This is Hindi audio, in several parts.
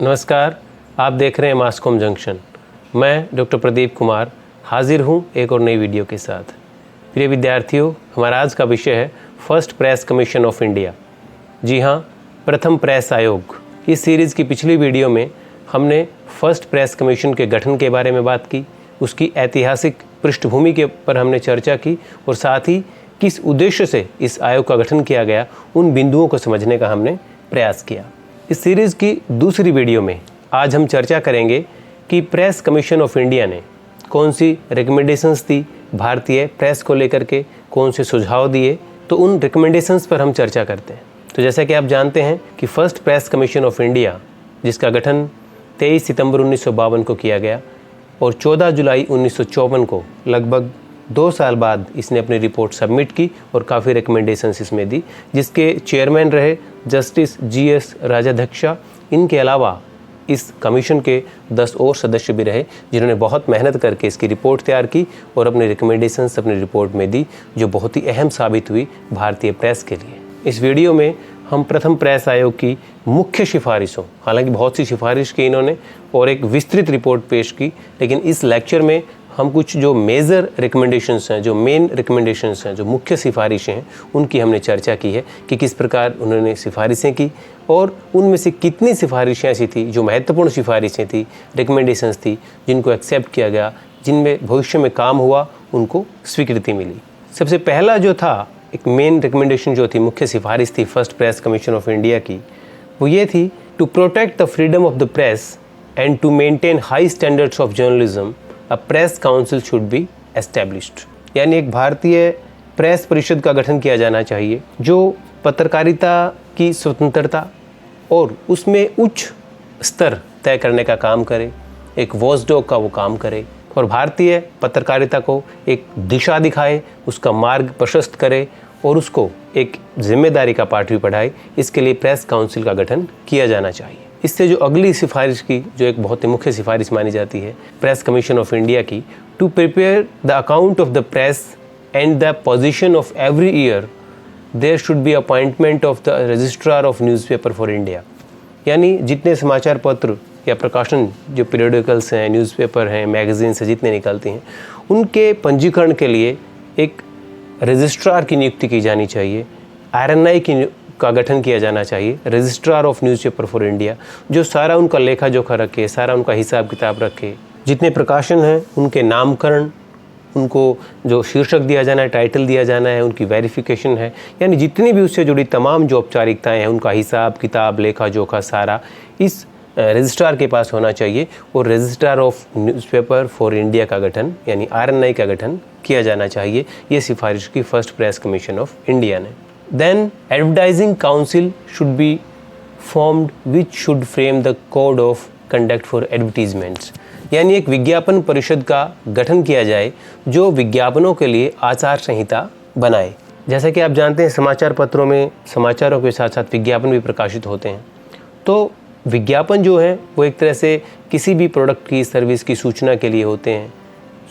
नमस्कार, आप देख रहे हैं मासकॉम जंक्शन। मैं डॉक्टर प्रदीप कुमार हाजिर हूं एक और नई वीडियो के साथ। प्रिय विद्यार्थियों, हमारा आज का विषय है first press commission of India. जी हां, प्रथम प्रेस आयोग। इस सीरीज़ की पिछली वीडियो में हमने फर्स्ट प्रेस कमीशन के गठन के बारे में बात की, उसकी ऐतिहासिक पृष्ठभूमि के पर हमने चर्चा की और साथ ही किस उद्देश्य से इस आयोग का गठन किया गया उन बिंदुओं को समझने का हमने प्रयास किया। इस सीरीज़ की दूसरी वीडियो में आज हम चर्चा करेंगे कि प्रेस कमीशन ऑफ इंडिया ने कौन सी रिकमेंडेशंस दी भारतीय प्रेस को लेकर के, कौन से सुझाव दिए, तो उन रिकमेंडेशंस पर हम चर्चा करते हैं। तो जैसा कि आप जानते हैं कि first press commission of India, जिसका गठन 23 सितंबर 1952 को किया गया और 14 जुलाई 1954 को, लगभग 2 साल बाद इसने अपनी रिपोर्ट सबमिट की और काफ़ी रिकमेंडेशंस इसमें दी, जिसके चेयरमैन रहे जस्टिस GS राजाध्यक्षा। इनके अलावा इस कमीशन के 10 और सदस्य भी रहे जिन्होंने बहुत मेहनत करके इसकी रिपोर्ट तैयार की और अपनी रिकमेंडेशंस अपनी रिपोर्ट में दी, जो बहुत ही अहम साबित हुई भारतीय प्रेस के लिए। इस वीडियो में हम प्रथम प्रेस आयोग की मुख्य सिफारिशों, हालांकि बहुत सी सिफारिश की इन्होंने और एक विस्तृत रिपोर्ट पेश की, लेकिन इस लेक्चर में हम कुछ जो मेजर रिकमेंडेशंस हैं, जो मेन रिकमेंडेशंस हैं, जो मुख्य सिफारिशें हैं, उनकी हमने चर्चा की है कि किस प्रकार उन्होंने सिफारिशें की और उनमें से कितनी सिफारिशें ऐसी थी जो महत्वपूर्ण सिफारिशें थी, रिकमेंडेशंस थी, जिनको एक्सेप्ट किया गया, जिनमें भविष्य में काम हुआ, उनको स्वीकृति मिली। सबसे पहला जो था, एक मेन रिकमेंडेशन जो थी, मुख्य सिफारिश थी first press commission of India की, वो ये थी, to protect the freedom of the press and to maintain high standards of journalism a press council should be established. यानी एक भारतीय प्रेस परिषद का गठन किया जाना चाहिए जो पत्रकारिता की स्वतंत्रता और उसमें उच्च स्तर तय करने का काम करे, एक वॉचडॉग का वो काम करे और भारतीय पत्रकारिता को एक दिशा दिखाए, उसका मार्ग प्रशस्त करे और उसको एक जिम्मेदारी का पाठ भी पढ़ाए। इसके लिए प्रेस काउंसिल का गठन किया जाना चाहिए। इससे जो अगली सिफारिश की, जो एक बहुत ही मुख्य सिफारिश मानी जाती है प्रेस कमीशन ऑफ इंडिया की, to prepare the account of the press and the position of every year there should be appointment of the registrar of newspaper for India. यानी जितने समाचार पत्र या प्रकाशन, जो पीरियडिकल्स हैं, न्यूज़पेपर हैं, मैगजीन्स हैं, जितने निकलती हैं, उनके पंजीकरण के लिए एक रजिस्ट्रार की नियुक्ति की जानी चाहिए। RNI का गठन किया जाना चाहिए, registrar of newspaper for India, जो सारा उनका लेखा जोखा रखे, सारा उनका हिसाब किताब रखे, जितने प्रकाशन हैं उनके नामकरण, उनको जो शीर्षक दिया जाना है, टाइटल दिया जाना है, उनकी वेरिफिकेशन है, यानी जितनी भी उससे जुड़ी तमाम जो औपचारिकताएँ हैं, उनका हिसाब किताब, लेखा जोखा सारा इस रजिस्ट्रार के पास होना चाहिए और registrar of newspaper for India का गठन यानी RNI का गठन किया जाना चाहिए। ये सिफारिश की first press commission of India ने। Then advertising council should be formed which should frame the code of conduct for advertisements. यानी एक विज्ञापन परिषद का गठन किया जाए जो विज्ञापनों के लिए आचार संहिता बनाए। जैसा कि आप जानते हैं, समाचार पत्रों में समाचारों के साथ साथ विज्ञापन भी प्रकाशित होते हैं। तो विज्ञापन जो है वो एक तरह से किसी भी प्रोडक्ट की, सर्विस की सूचना के लिए होते हैं,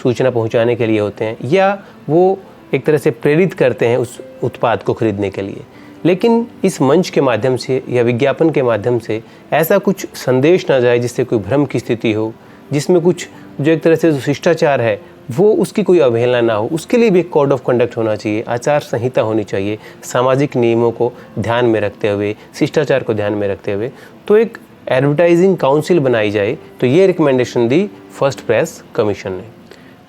सूचना पहुंचाने के लिए होते हैं, या वो एक तरह से प्रेरित करते हैं उस उत्पाद को खरीदने के लिए। लेकिन इस मंच के माध्यम से या विज्ञापन के माध्यम से ऐसा कुछ संदेश ना जाए जिससे कोई भ्रम की स्थिति हो, जिसमें कुछ जो एक तरह से जो शिष्टाचार है वो उसकी कोई अवहेलना ना हो। उसके लिए भी एक कोड ऑफ कंडक्ट होना चाहिए, आचार संहिता होनी चाहिए, सामाजिक नियमों को ध्यान में रखते हुए, शिष्टाचार को ध्यान में रखते हुए। तो एक एडवर्टाइजिंग काउंसिल बनाई जाए। तो ये रिकमेंडेशन दी फर्स्ट प्रेस कमीशन ने।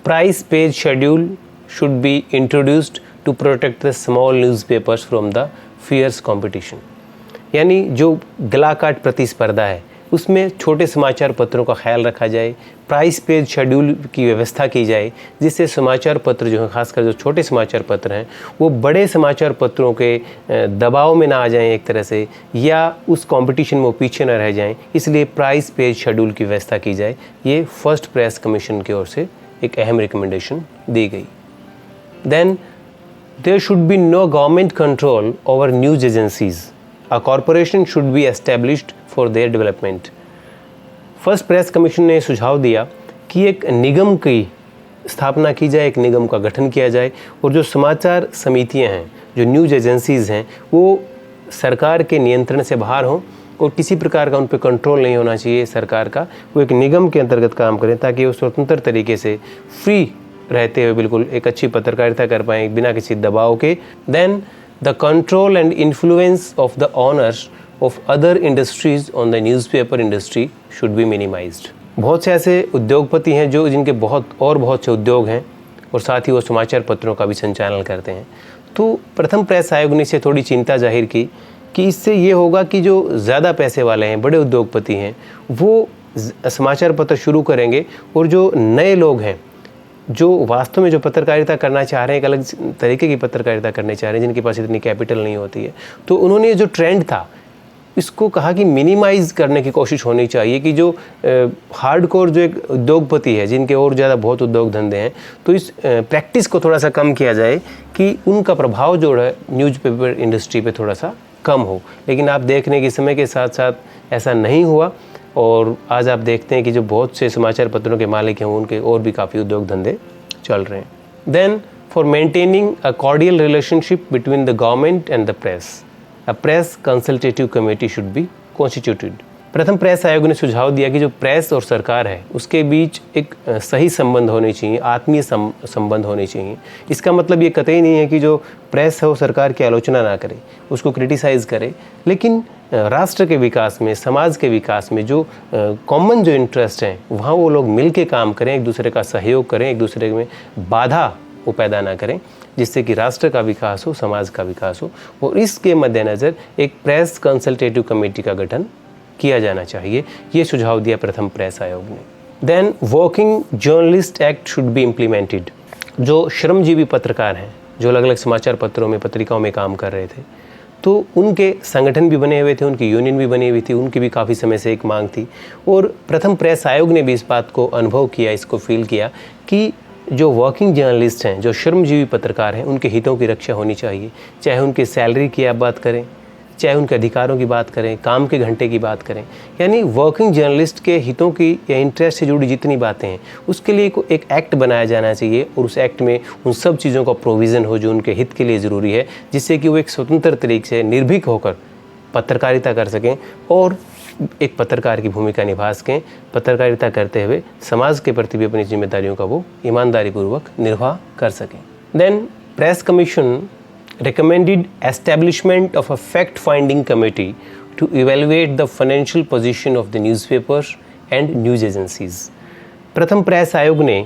Price page schedule should be introduced to protect the small newspapers from the fierce competition. यानी जो गला काट प्रतिस्पर्धा है उसमें छोटे समाचार पत्रों का ख्याल रखा जाए, प्राइस पेज शेड्यूल की व्यवस्था की जाए, जिससे समाचार पत्र जो हैं, खासकर जो छोटे समाचार पत्र हैं, वो बड़े समाचार पत्रों के दबाव में ना आ जाएं एक तरह से, या उस कंपटीशन में वो पीछे ना रह जाएं। इसलिए प्राइस पेज शेड्यूल की व्यवस्था की जाए। ये फर्स्ट प्रेस कमीशन की ओर से एक अहम रिकमेंडेशन दी गई। Then there should be no government control over news agencies. A corporation should be established for their development. First press commission ने सुझाव दिया कि एक निगम की स्थापना की जाए, एक निगम का गठन किया जाए और जो समाचार समितियां हैं, जो न्यूज़ एजेंसीज़ हैं, वो सरकार के नियंत्रण से बाहर हों और किसी प्रकार का उन पर कंट्रोल नहीं होना चाहिए सरकार का। वो एक निगम के अंतर्गत काम करें ताकि वो स्वतंत्र तरीके से फ्री रहते हुए बिल्कुल एक अच्छी पत्रकारिता कर पाएँ बिना किसी दबाव के। Then the control and influence of the owners of other industries on the newspaper industry should be minimised. बहुत से ऐसे उद्योगपति हैं जो जिनके बहुत से उद्योग हैं और साथ ही वो समाचार पत्रों का भी संचालन करते हैं। तो प्रथम प्रेस आयोग ने इसे थोड़ी चिंता जाहिर की कि इससे ये होगा कि जो ज़्यादा पैसे वाले हैं, बड़े उद्योगपति हैं, वो समाचार पत्र शुरू करेंगे और जो नए लोग हैं जो वास्तव में जो पत्रकारिता करना चाह रहे हैं, एक अलग तरीके की पत्रकारिता करने चाह रहे हैं, जिनके पास इतनी कैपिटल नहीं होती है, तो उन्होंने जो ट्रेंड था इसको कहा कि मिनिमाइज़ करने की कोशिश होनी चाहिए कि जो हार्डकोर जो एक उद्योगपति है जिनके और ज़्यादा बहुत उद्योग धंधे हैं, तो इस प्रैक्टिस को थोड़ा सा कम किया जाए कि उनका प्रभाव जो है न्यूज़पेपर इंडस्ट्री पे थोड़ा सा कम हो। लेकिन आप देख रहे हैं कि समय के साथ साथ ऐसा नहीं हुआ और आज आप देखते हैं कि जो बहुत से समाचार पत्रों के मालिक हैं उनके और भी काफ़ी उद्योग धंधे चल रहे हैं। Then for maintaining a cordial relationship between the government and the press, A press consultative committee should be constituted। प्रथम प्रेस आयोग ने सुझाव दिया कि जो प्रेस और सरकार है उसके बीच एक सही संबंध होने चाहिए, आत्मीय संबंध होने चाहिए। इसका मतलब ये कतई नहीं है कि जो प्रेस है वो सरकार की आलोचना ना करे, उसको क्रिटिसाइज़ करे, लेकिन राष्ट्र के विकास में, समाज के विकास में जो कॉमन जो इंटरेस्ट हैं वहाँ वो लोग मिल के काम करें, एक दूसरे का सहयोग करें, एक दूसरे में बाधा वो पैदा ना करें, जिससे कि राष्ट्र का विकास हो, समाज का विकास हो। और इसके मद्देनज़र एक प्रेस कंसल्टेटिव कमेटी का गठन किया जाना चाहिए, ये सुझाव दिया प्रथम प्रेस आयोग ने। Then working journalist act should be implemented. जो श्रमजीवी पत्रकार हैं जो अलग अलग समाचार पत्रों में, पत्रिकाओं में काम कर रहे थे, तो उनके संगठन भी बने हुए थे, उनकी यूनियन भी बनी हुई थी, उनकी भी काफ़ी समय से एक मांग थी। और प्रथम प्रेस आयोग ने भी इस बात को अनुभव किया, इसको फील किया कि जो वर्किंग जर्नलिस्ट हैं, जो श्रमजीवी पत्रकार हैं, उनके हितों की रक्षा होनी चाहिए। चाहे उनकी सैलरी की आप बात करें, चाहे उनके अधिकारों की बात करें, काम के घंटे की बात करें, यानी वर्किंग जर्नलिस्ट के हितों की या इंटरेस्ट से जुड़ी जितनी बातें हैं उसके लिए एक एक्ट बनाया जाना चाहिए और उस एक्ट में उन सब चीज़ों का प्रोविज़न हो जो उनके हित के लिए ज़रूरी है, जिससे कि वो एक स्वतंत्र तरीके से निर्भीक होकर पत्रकारिता कर सकें और एक पत्रकार की भूमिका निभा सकें, पत्रकारिता करते हुए समाज के प्रति भी अपनी जिम्मेदारियों का वो ईमानदारी पूर्वक निर्वाह कर सकें। Then press commission recommended establishment of a fact-finding committee to evaluate the financial position of the newspapers and news agencies। प्रथम प्रेस आयोग ने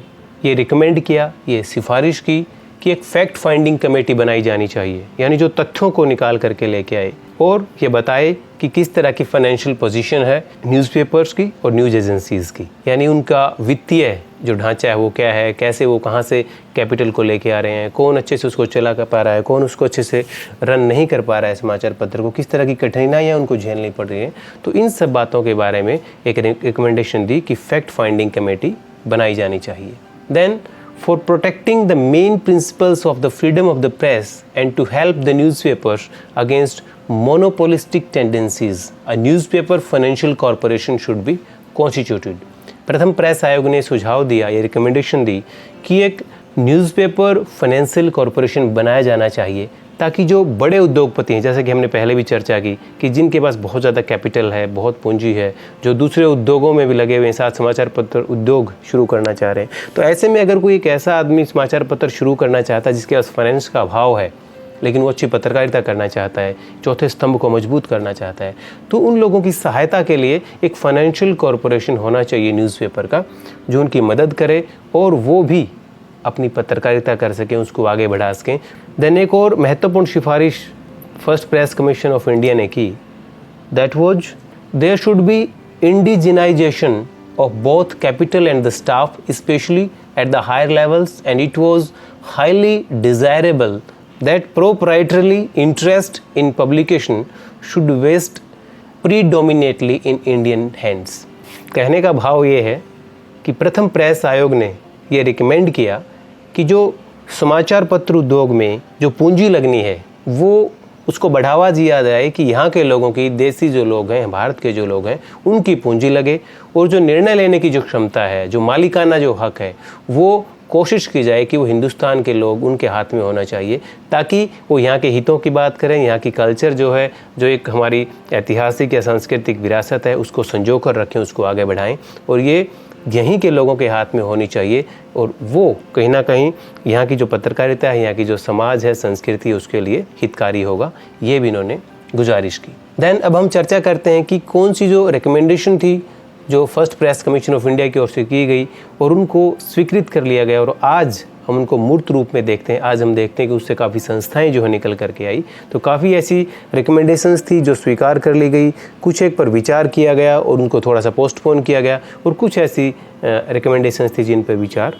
ये रिकमेंड किया, ये सिफारिश की कि एक फैक्ट फाइंडिंग कमेटी बनाई जानी चाहिए, यानी जो तथ्यों को निकाल करके लेके आए और ये बताए कि किस तरह की फाइनेंशियल पोजीशन है न्यूज़पेपर्स की और न्यूज़ एजेंसीज़ की, यानी उनका वित्तीय जो ढांचा है वो क्या है, कैसे वो कहाँ से कैपिटल को लेके आ रहे हैं, कौन अच्छे से उसको चला कर पा रहा है, कौन उसको अच्छे से रन नहीं कर पा रहा है समाचार पत्र को, किस तरह की कठिनाइयाँ उनको झेलनी पड़ रही हैं। तो इन सब बातों के बारे में एक रिकमेंडेशन दी कि फैक्ट फाइंडिंग कमेटी बनाई जानी चाहिए। Then for protecting the main principles of the freedom of the press and to help the newspapers against monopolistic tendencies, a newspaper financial corporation should be constituted। प्रथम प्रेस आयोग ने सुझाव दिया, ये रिकमेंडेशन दी कि एक न्यूज़पेपर फाइनेंशियल कॉरपोरेशन बनाया जाना चाहिए ताकि जो बड़े उद्योगपति हैं, जैसे कि हमने पहले भी चर्चा की कि जिनके पास बहुत ज़्यादा कैपिटल है, बहुत पूंजी है, जो दूसरे उद्योगों में भी लगे हुए हैं, साथ समाचार पत्र उद्योग शुरू करना चाह रहे हैं, तो ऐसे में अगर कोई एक ऐसा आदमी समाचार पत्र शुरू करना चाहता है जिसके पास फाइनेंस का अभाव है लेकिन वो अच्छी पत्रकारिता करना चाहता है, चौथे स्तंभ को मजबूत करना चाहता है, तो उन लोगों की सहायता के लिए एक फाइनेंशियल कॉरपोरेशन होना चाहिए न्यूज़पेपर का, जो उनकी मदद करे और वो भी अपनी पत्रकारिता कर सकें, उसको आगे बढ़ा सकें। देन एक और महत्वपूर्ण सिफारिश first press commission of India ने की, that was there should be indigenisation of both capital and the staff specially at the higher levels, and it was highly desirable that proprietorly interest in publication should vest predominantly in Indian hands। कहने का भाव ये है कि प्रथम प्रेस आयोग ने ये रिकमेंड किया कि जो समाचार पत्र उद्योग में जो पूंजी लगनी है वो उसको बढ़ावा दिया जाए कि यहाँ के लोगों की, देसी जो लोग हैं, भारत के जो लोग हैं, उनकी पूंजी लगे और जो निर्णय लेने की जो क्षमता है, जो मालिकाना जो हक है, वो कोशिश की जाए कि वो हिंदुस्तान के लोग उनके हाथ में होना चाहिए, ताकि वो यहाँ के हितों की बात करें, यहाँ की कल्चर जो है, जो एक हमारी ऐतिहासिक या सांस्कृतिक विरासत है, उसको संजो कर रखें, उसको आगे बढ़ाएं। और ये यहीं के लोगों के हाथ में होनी चाहिए, और वो कहीं ना कहीं यहाँ की जो पत्रकारिता है, यहाँ की जो समाज है, संस्कृति, उसके लिए हितकारी होगा। ये भी इन्होंने गुजारिश की। देन अब हम चर्चा करते हैं कि कौन सी जो रिकमेंडेशन थी जो first press commission of India की ओर से की गई और उनको स्वीकृत कर लिया गया, और आज हम उनको मूर्त रूप में देखते हैं। आज हम देखते हैं कि उससे काफ़ी संस्थाएं जो है निकल करके आई। तो काफ़ी ऐसी रिकमेंडेशंस थी जो स्वीकार कर ली गई, कुछ एक पर विचार किया गया और उनको थोड़ा सा पोस्टपोन किया गया, और कुछ ऐसी रिकमेंडेशंस थी जिन पर विचार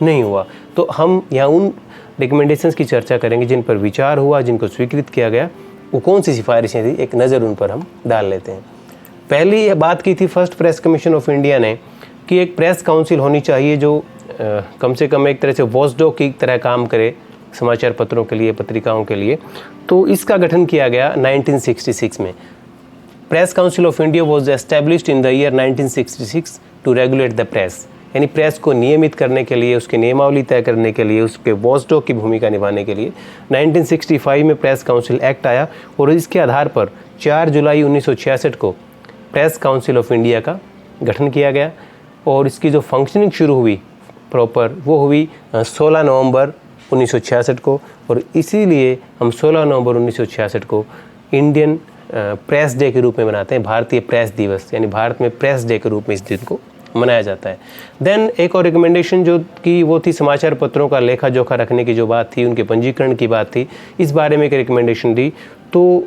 नहीं हुआ। तो हम यहाँ उन रिकमेंडेशंस की चर्चा करेंगे जिन पर विचार हुआ, जिनको स्वीकृत किया गया, वो कौन सी सिफारिशें थी, एक नज़र उन पर हम डाल लेते हैं। पहली ये बात की थी first press commission of India ने कि एक प्रेस काउंसिल होनी चाहिए जो कम से कम एक तरह से वॉचडॉग की तरह काम करे समाचार पत्रों के लिए, पत्रिकाओं के लिए। तो इसका गठन किया गया 1966 में। Press council of India was established in the year 1966 to regulate the press, यानी प्रेस को नियमित करने के लिए, उसके नियमावली तय करने के लिए, उसके वॉचडॉग की भूमिका निभाने के लिए 1965 में प्रेस काउंसिल एक्ट आया, और इसके आधार पर 4 जुलाई 1966 को प्रेस काउंसिल ऑफ इंडिया का गठन किया गया। और इसकी जो फंक्शनिंग शुरू हुई प्रॉपर, वो हुई 16 नवंबर 1966 को, और इसीलिए हम 16 नवंबर 1966 को इंडियन प्रेस डे के रूप में मनाते हैं, भारतीय प्रेस दिवस, यानी भारत में प्रेस डे के रूप में इस दिन को मनाया जाता है। देन एक और रिकमेंडेशन जो की वो थी समाचार पत्रों का लेखा जोखा रखने की जो बात थी, उनके पंजीकरण की बात थी, इस बारे में एक रिकमेंडेशन दी। तो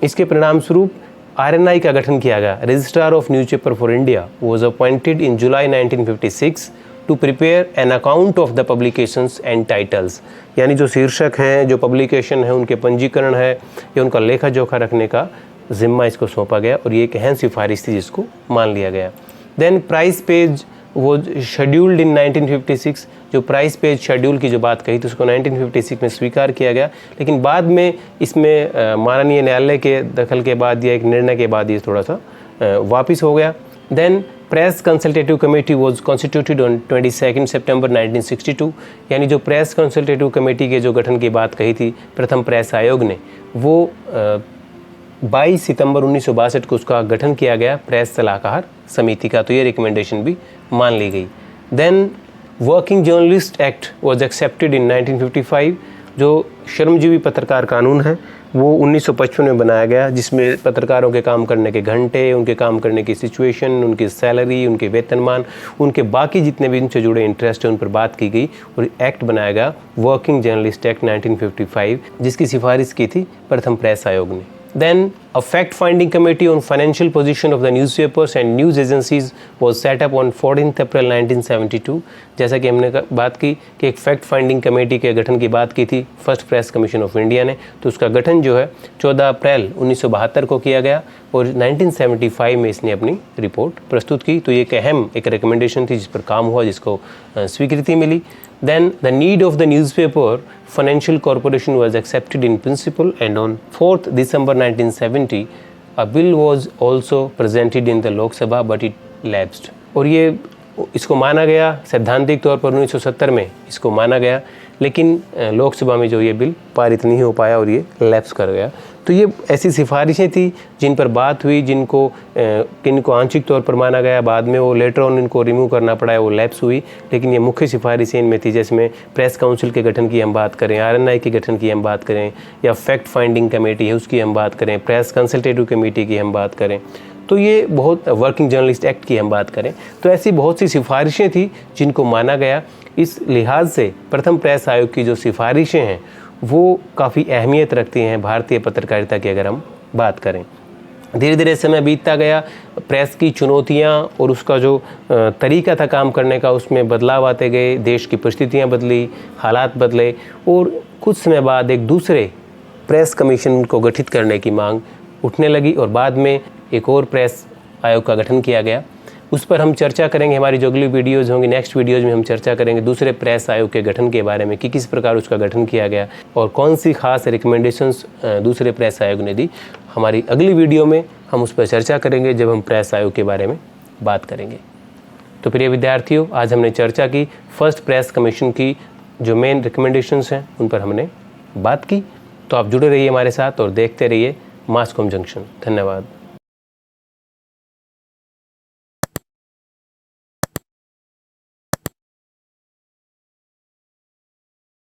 इसके परिणाम स्वरूप RNI का गठन किया गया। Registrar of newspaper for India was appointed in July 1956 to prepare an account of the publications and titles, यानी जो शीर्षक हैं, जो पब्लिकेशन है, उनके पंजीकरण है या उनका लेखा जोखा रखने का जिम्मा इसको सौंपा गया, और ये एक अहम सिफारिश थी जिसको मान लिया गया। देन प्राइस पेज वो शेड्यूल्ड इन 1956, जो प्राइस पेज शेड्यूल की जो बात कही थी उसको 1956 में स्वीकार किया गया, लेकिन बाद में इसमें माननीय न्यायालय के दखल के बाद या एक निर्णय के बाद ये थोड़ा सा वापस हो गया। Then press consultative committee was constituted on 22 September 1962, यानी जो प्रेस कंसल्टेटिव कमेटी के जो गठन की बात कही थी प्रथम प्रेस आयोग ने, वो 22 सितंबर 1962 को उसका गठन किया गया प्रेस सलाहकार समिति का। तो ये रिकमेंडेशन भी मान ली गई। Then working journalist act was accepted in 1955, जो श्रमजीवी पत्रकार कानून है वो 1955 में बनाया गया, जिसमें पत्रकारों के काम करने के घंटे, उनके काम करने की सिचुएशन, उनकी सैलरी, उनके वेतनमान, उनके बाकी जितने भी इनसे जुड़े इंटरेस्ट हैं उन पर बात की गई, और एक्ट बनाया गया वर्किंग जर्नलिस्ट एक्ट 1955, जिसकी सिफारिश की थी प्रथम प्रेस आयोग ने। Then a fact-finding committee on financial position of the newspapers and news agencies was set up on 14th April 1972। जैसा कि हमने बात की कि एक फैक्ट फाइंडिंग कमेटी के गठन की बात की थी first press commission of India ने, तो उसका गठन जो है 14 अप्रैल 1972 को किया गया, और 1975 में इसने अपनी रिपोर्ट प्रस्तुत की। तो ये एक अहम एक रिकमेंडेशन थी जिस पर काम हुआ, जिसको स्वीकृति मिली। Then the need of the newspaper financial corporation was accepted in principle, and on 4th December 1970 a bill was also presented in the Lok Sabha but it lapsed। और ये इसको माना गया सैद्धांतिक तौर पर 1970 में इसको माना गया, लेकिन लोकसभा में जो ये बिल पारित नहीं हो पाया और ये लैप्स कर गया। तो ये ऐसी सिफारिशें थी जिन पर बात हुई, किनको आंशिक तौर पर माना गया, बाद में वो लेटर ऑन इनको रिमूव करना पड़ा, वो लैप्स हुई, लेकिन ये मुख्य सिफारिशें इनमें थी, जिसमें प्रेस काउंसिल के गठन की हम बात करें, RNI के गठन की हम बात करें, या फैक्ट फाइंडिंग कमेटी है उसकी हम बात करें, प्रेस कंसल्टेटिव कमेटी की हम बात करें, तो ये बहुत वर्किंग जर्नलिस्ट एक्ट की हम बात करें, तो ऐसी बहुत सी सिफारिशें थी जिनको माना गया। इस लिहाज से प्रथम प्रेस आयोग की जो सिफारिशें हैं वो काफ़ी अहमियत रखती हैं भारतीय पत्रकारिता की अगर हम बात करें। धीरे धीरे समय बीतता गया, प्रेस की चुनौतियां और उसका जो तरीका था काम करने का उसमें बदलाव आते गए, देश की परिस्थितियां बदली, हालात बदले, और कुछ समय बाद एक दूसरे प्रेस कमीशन को गठित करने की मांग उठने लगी, और बाद में एक और प्रेस आयोग का गठन किया गया। उस पर हम चर्चा करेंगे, हमारी जो अगली वीडियोज़ होंगी, नेक्स्ट वीडियोज़ में हम चर्चा करेंगे दूसरे प्रेस आयोग के गठन के बारे में कि किस प्रकार उसका गठन किया गया और कौन सी खास रिकमेंडेशंस दूसरे प्रेस आयोग ने दी। हमारी अगली वीडियो में हम उस पर चर्चा करेंगे जब हम प्रेस आयोग के बारे में बात करेंगे। तो प्रिय विद्यार्थियों, आज हमने चर्चा की फर्स्ट प्रेस कमीशन की जो मेन रिकमेंडेशंस हैं उन पर हमने बात की। तो आप जुड़े रहिए हमारे साथ और देखते रहिए मास कॉम जंक्शन। धन्यवाद।